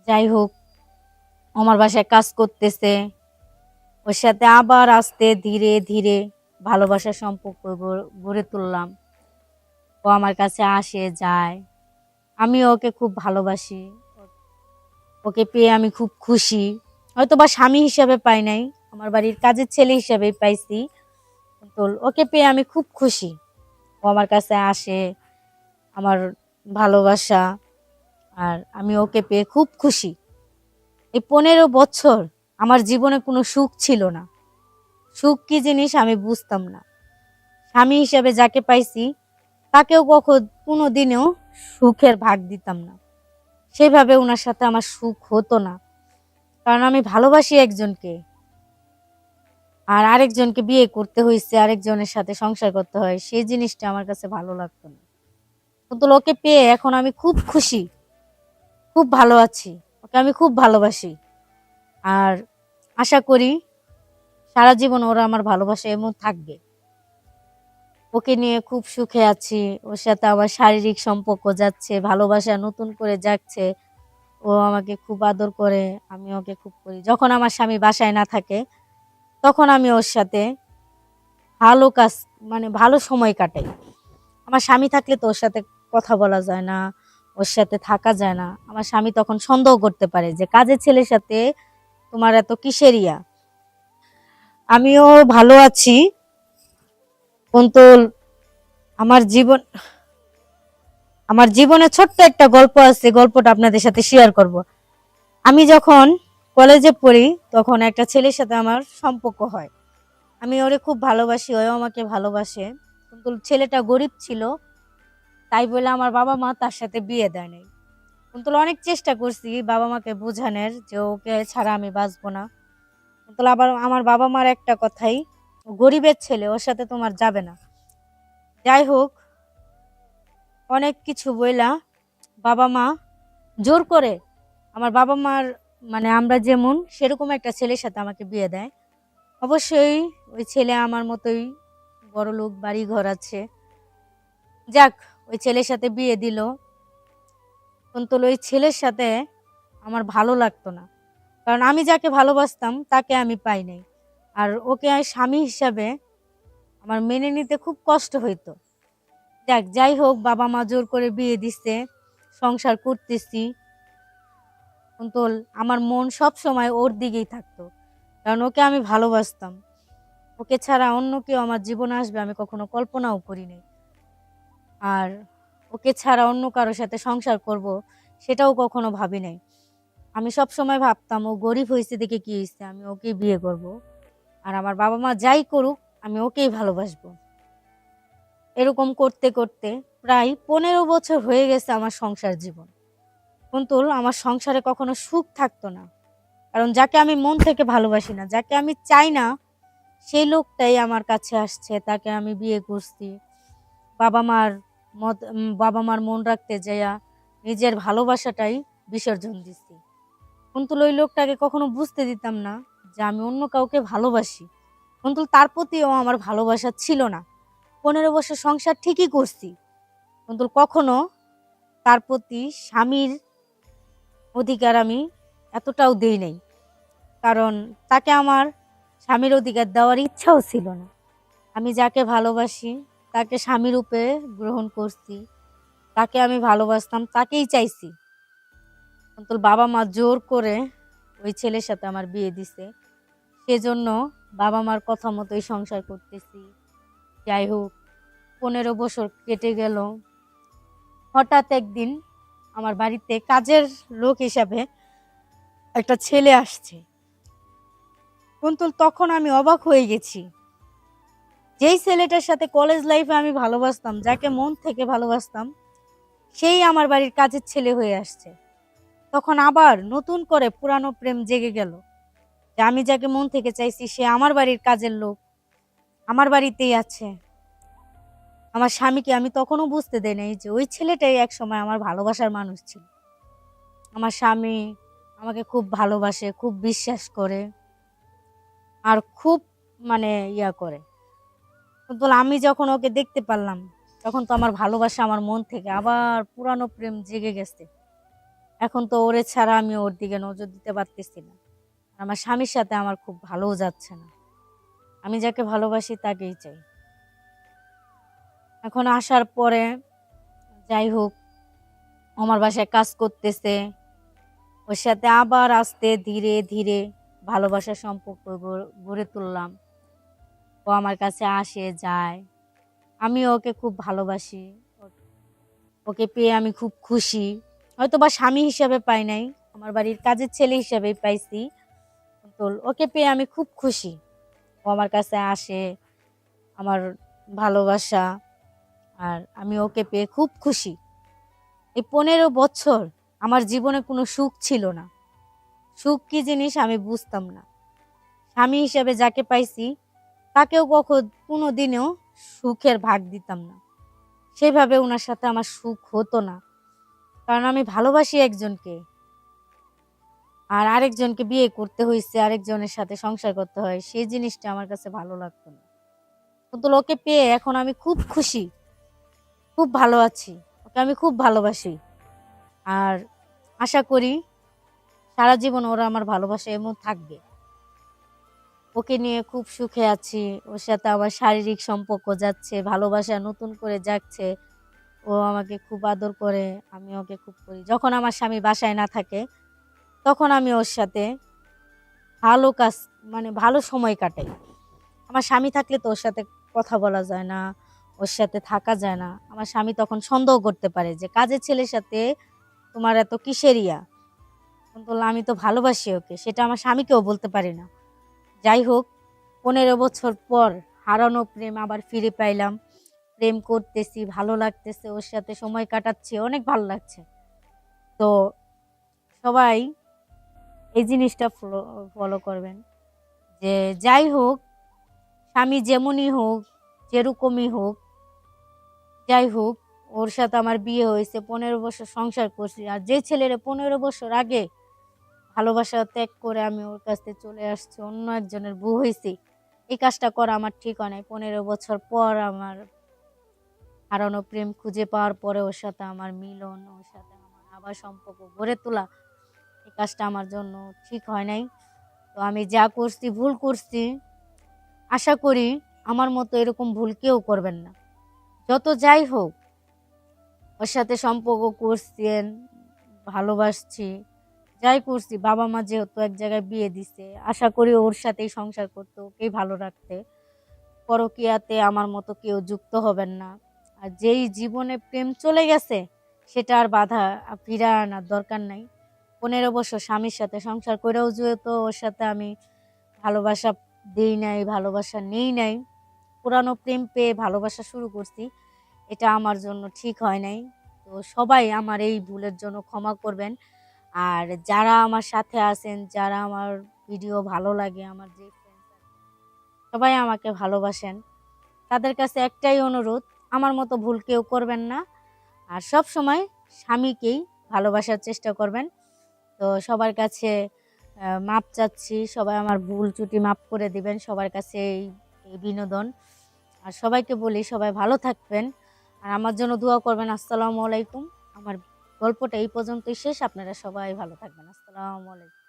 যাই হোক, আমার বাসায় কাজ করতেছে। ওর সাথে আবার আস্তে ধীরে ধীরে ভালোবাসার সম্পর্ক গড়ে তুললাম। ও আমার কাছে আসে যায়, আমি ওকে খুব ভালোবাসি। ওকে পেয়ে আমি খুব খুশি। হয়তো বা স্বামী হিসাবে পাই নাই, আমার বাড়ির কাজের ছেলে হিসাবেই পাইছি। তো ওকে পেয়ে আমি খুব খুশি। ও আমার কাছে আসে, আমার ভালোবাসা, আর আমি ওকে পেয়ে খুব খুশি। এই 15 বছর আমার জীবনে কোনো সুখ ছিল না। সুখ কি জিনিস আমি বুঝতাম না। স্বামী হিসেবে যাকে পাইছি তাকেও কোনো দিনেও সুখের ভাগ দিতাম না। সেভাবে ওনার সাথে আমার সুখ হতো না, কারণ আমি ভালোবাসি একজনকে, আর আরেকজনকে বিয়ে করতে হয়েছে, আরেকজনের সাথে সংসার করতে হয়, সেই জিনিসটা আমার কাছে ভালো লাগতো না। কিন্তু ওকে পেয়ে এখন আমি খুব খুশি, খুব ভালো আছি। ওকে আমি খুব ভালোবাসি, আর আশা করি সারা জীবন ওরা আমার ভালোবাসা এমন থাকবে। ওকে নিয়ে খুব সুখে আছি। ওর সাথে আমার শারীরিক সম্পর্ক যাচ্ছে, ভালোবাসা নতুন করে জাগছে। ও আমাকে খুব আদর করে, আমি ওকে খুব করি। যখন আমার স্বামী বাসায় না থাকে তখন আমি ওর সাথে ভালো কাজ, মানে ভালো সময় কাটাই। আমার স্বামী থাকলে তো ওর সাথে কথা বলা যায় না, ওর সাথে থাকা যায় না। আমার স্বামী তখন সন্দেহ করতে পারে যে কাজের ছেলের সাথে তোমার এত কিসের ইয়া। আমিও ভালো আছি, কিন্তু আমার জীবন আমার জীবনে ছোট্ট একটা গল্প আছে, গল্পটা আপনাদের সাথে শেয়ার করব। আমি যখন কলেজে পড়ি তখন একটা ছেলের সাথে আমার সম্পর্ক হয়। আমি ওরে খুব ভালোবাসি, ওও আমাকে ভালোবাসে। কিন্তু ছেলেটা গরিব ছিল, তাই বলে আমার বাবা মা তার সাথে বিয়ে দেয় নাই। কিন্তু অনেক চেষ্টা করছি বাবা মাকে বোঝানোর যে ওকে ছাড়া আমি বাঁচবো না। কিন্তু আবার আমার বাবা মার একটা কথাই, ও গরিবের ছেলে, ওর সাথে তোমার যাবে না। যাই হোক, অনেক কিছু বইলা বাবা মা জোর করে, আমার বাবা মার মানে আমরা যেমন সেরকম একটা ছেলের সাথে আমাকে বিয়ে দেয়। অবশ্যই ওই ছেলে আমার মতোই বড়লোক, বাড়ি ঘর আছে। যাক, ওই ছেলের সাথে বিয়ে দিল, কিন্তু ওই ছেলের সাথে আমার ভালো লাগতো না, কারণ আমি যাকে ভালোবাসতাম তাকে আমি পাই নাই। আর ওকে স্বামী হিসাবে আমার মেনে নিতে খুব কষ্ট হইতো। যাই হোক, বাবা মা জোর করে বিয়ে দিচ্ছে, সংসার করতেছি। কিন্তু আমার মন সব সময় ওর দিকেই থাকতো, কারণ ওকে আমি ভালোবাসতাম। ওকে ছাড়া অন্য কেউ আমার জীবনে আসবে আমি কখনো কল্পনাও করিনি। আর ওকে ছাড়া অন্য কারোর সাথে সংসার করব, সেটাও কখনো ভাবি নাই। আমি সব সময় ভাবতাম ও গরিব হয়েছে দেখে কি হয়েছে, আমি ওকেই বিয়ে করব। আর আমার বাবা মা যাই করুক আমি ওকেই ভালোবাসবো। এরকম করতে করতে প্রায় 15 বছর হয়ে গেছে আমার সংসার জীবন। কিন্তু আমার সংসারে কখনো সুখ থাকতো না, কারণ যাকে আমি মন থেকে ভালোবাসি না, যাকে আমি চাই না, সেই লোকটাই আমার কাছে আসছে, তাকে আমি বিয়ে করছি। বাবা মার মন রাখতে যাইয়া নিজের ভালোবাসাটাই বিসর্জন দিছি। কিন্তু ওই লোকটাকে কখনো বুঝতে দিতাম না যে আমি অন্য কাউকে ভালোবাসি। কিন্তু তার প্রতিও আমার ভালোবাসা ছিল না। 15 বছর সংসার ঠিকই করছি, কিন্তু কখনো তার প্রতি স্বামীর অধিকার আমি এতটাও দেই নাই, কারণ তাকে আমার স্বামীর অধিকার দেওয়ার ইচ্ছাও ছিল না। আমি যাকে ভালোবাসি তাকে স্বামী রূপে গ্রহণ করছি, তাকে আমি ভালোবাসতাম, তাকেই চাইছি। কিন্তু বাবা মা জোর করে ওই ছেলের সাথে আমার বিয়ে দিছে। সেজন্য বাবা মার কথা মতোই সংসার করতেছি। যাই হোক, 15 বছর কেটে গেল। হঠাৎ একদিন আমার বাড়িতে কাজের লোক হিসাবে একটা ছেলে আসছে। কিন্তু তখন আমি অবাক হয়ে গেছি, যেই ছেলেটার সাথে কলেজ লাইফে আমি ভালোবাসতাম, যাকে মন থেকে ভালোবাসতাম, সেই আমার বাড়ির কাজের ছেলে হয়ে আসছে। তখন আবার নতুন করে পুরানো প্রেম জেগে গেল, যে আমি যাকে মন থেকে চাইছি সে আমার বাড়ির কাজের লোক, আমার বাড়িতেই আছে। আমার স্বামীকে আমি তখনও বুঝতে দেই নাই যে ওই ছেলেটাই এক সময় আমার ভালোবাসার মানুষ ছিল। আমার স্বামী আমাকে খুব ভালোবাসে, খুব বিশ্বাস করে, আর খুব মানে ইয়া করে। কিন্তু আমি যখন ওকে দেখতে পারলাম, তখন তো আমার ভালোবাসা আমার মন থেকে আবার পুরানো প্রেম জেগে গেছে। এখন তো ওরে ছাড়া আমি ওর দিকে নজর দিতে পারতেছি না। আমার স্বামীর সাথে আমার খুব ভালোও যাচ্ছে না। আমি যাকে ভালোবাসি তাকেই চাই। এখন আসার পরে যাই হোক, আমার বাসায় কাজ করতেছে, ওর সাথে আবার আস্তে ধীরে ধীরে ভালোবাসার সম্পর্ক গড়ে তুললাম। ও আমার কাছে আসে যায়, আমি ওকে খুব ভালোবাসি। ওকে পেয়ে আমি খুব খুশি। হয়তো বা স্বামী হিসাবে পাই নাই, আমার বাড়ির কাজের ছেলে হিসাবেই পাইছি, তো ওকে পেয়ে আমি খুব খুশি। ও আমার কাছে আসে, আমার ভালোবাসা, আর আমি ওকে পেয়ে খুব খুশি। এই 15 বছর আমার জীবনে কোনো সুখ ছিল না। সুখ কি জিনিস আমি বুঝতাম না। স্বামী হিসেবে যাকে পাইছি তাকেও কোনো দিনেও সুখের ভাগ দিতাম না। সেভাবে ওনার সাথে আমার সুখ হতো না, কারণ আমি ভালোবাসি একজনকে, আর আরেকজনকে বিয়ে করতে হয়েছে, আরেকজনের সাথে সংসার করতে হয়, সেই জিনিসটা আমার কাছে ভালো লাগতো না। কিন্তু ওকে পেয়ে এখন আমি খুব খুশি, খুব ভালো আছি। ওকে আমি খুব ভালোবাসি, আর আশা করি সারা জীবন ওরা আমার ভালোবাসা এমন থাকবে। ওকে নিয়ে খুব সুখে আছি। ওর সাথে আমার শারীরিক সম্পর্ক যাচ্ছে, ভালোবাসা নতুন করে জাগছে। ও আমাকে খুব আদর করে, আমি ওকে খুব করি। যখন আমার স্বামী বাসায় না থাকে তখন আমি ওর সাথে ভালো কাজ ভালো সময় কাটাই। আমার স্বামী থাকলে তো ওর সাথে কথা বলা যায় না, ওর সাথে থাকা যায় না। আমার স্বামী তখন সন্দেহ করতে পারে যে কাজের ছেলের সাথে তোমার এত কিসের ইয়া। কিন্তু আমি তো ভালোবাসি ওকে, সেটা আমার স্বামীকেও বলতে পারি না। যাই হোক, 15 বছর পর হারানো প্রেম আবার ফিরে পাইলাম। প্রেম করতেছি, ভালো লাগতেছে, ওর সাথে সময় কাটাচ্ছি, অনেক ভালো লাগছে। তো সবাই এই জিনিসটা ফলো করবেন যে যাই হোক, স্বামী যেমনই হোক, যেরকমই হোক, যাই হোক, ওর সাথে আমার বিয়ে হয়েছে, 15 বছর সংসার করছি। আর যে ছেলেরা 15 বছর আগে ভালোবাসা ত্যাগ করে আমি ওর কাছ থেকে চলে আসছি, অন্য একজনের বউ হয়েছি, এই কাজটা করা আমার ঠিক হয় নাই। 15 বছর পর আমার হারানো প্রেম খুঁজে পাওয়ার পরে ওর সাথে আমার মিলন, ওর সাথে আমার আবার সম্পর্ক গড়ে তোলা, এই কাজটা আমার জন্য ঠিক হয় নাই। তো আমি যা করছি ভুল করছি। আশা করি আমার মতো এরকম ভুল কেউ করবেন না। যত যাই হোক, ওর সাথে সম্পর্ক করছেন, ভালোবাসছি, যাই করছি, বাবা মা যেহেতু এক জায়গায় বিয়ে দিছে, আশা করি ওর সাথেই সংসার করতে, ওকেই ভালো রাখতে। পরকীয়াতে আমার মতো কেউ যুক্ত হবেন না। আর যেই জীবনে প্রেম চলে গেছে সেটা আর বাধা ফিরে আনার দরকার নাই। 15 বছর স্বামীর সাথে সংসার করেও যেহেতু ওর সাথে আমি ভালোবাসা দেই নাই, ভালোবাসা নেই নাই, পুরানো প্রেম পেয়ে ভালোবাসা শুরু করছি, এটা আমার জন্য ঠিক হয় নাই। তো সবাই আমার এই ভুলের জন্য ক্ষমা করবেন। আর যারা আমার সাথে আছেন, যারা আমার ভিডিও ভালো লাগে, আমার যে ফ্রেন্ডস সবাই আমাকে ভালোবাসেন, তাদের কাছে একটাই অনুরোধ, আমার মতো ভুল কেউ করবেন না। আর সব সময় স্বামীকেই ভালোবাসার চেষ্টা করবেন। তো সবার কাছে মাপ চাচ্ছি, সবাই আমার ভুল ত্রুটি মাপ করে দিবেন, সবার কাছে এই বিনোদন। আর সবাইকে বলি সবাই ভালো থাকবেন, আর আমার জন্য দোয়া করবেন। আসসালামু আলাইকুম। আমার গল্পটা এই পর্যন্তই শেষ। আপনারা সবাই ভালো থাকবেন। আসসালামু আলাইকুম।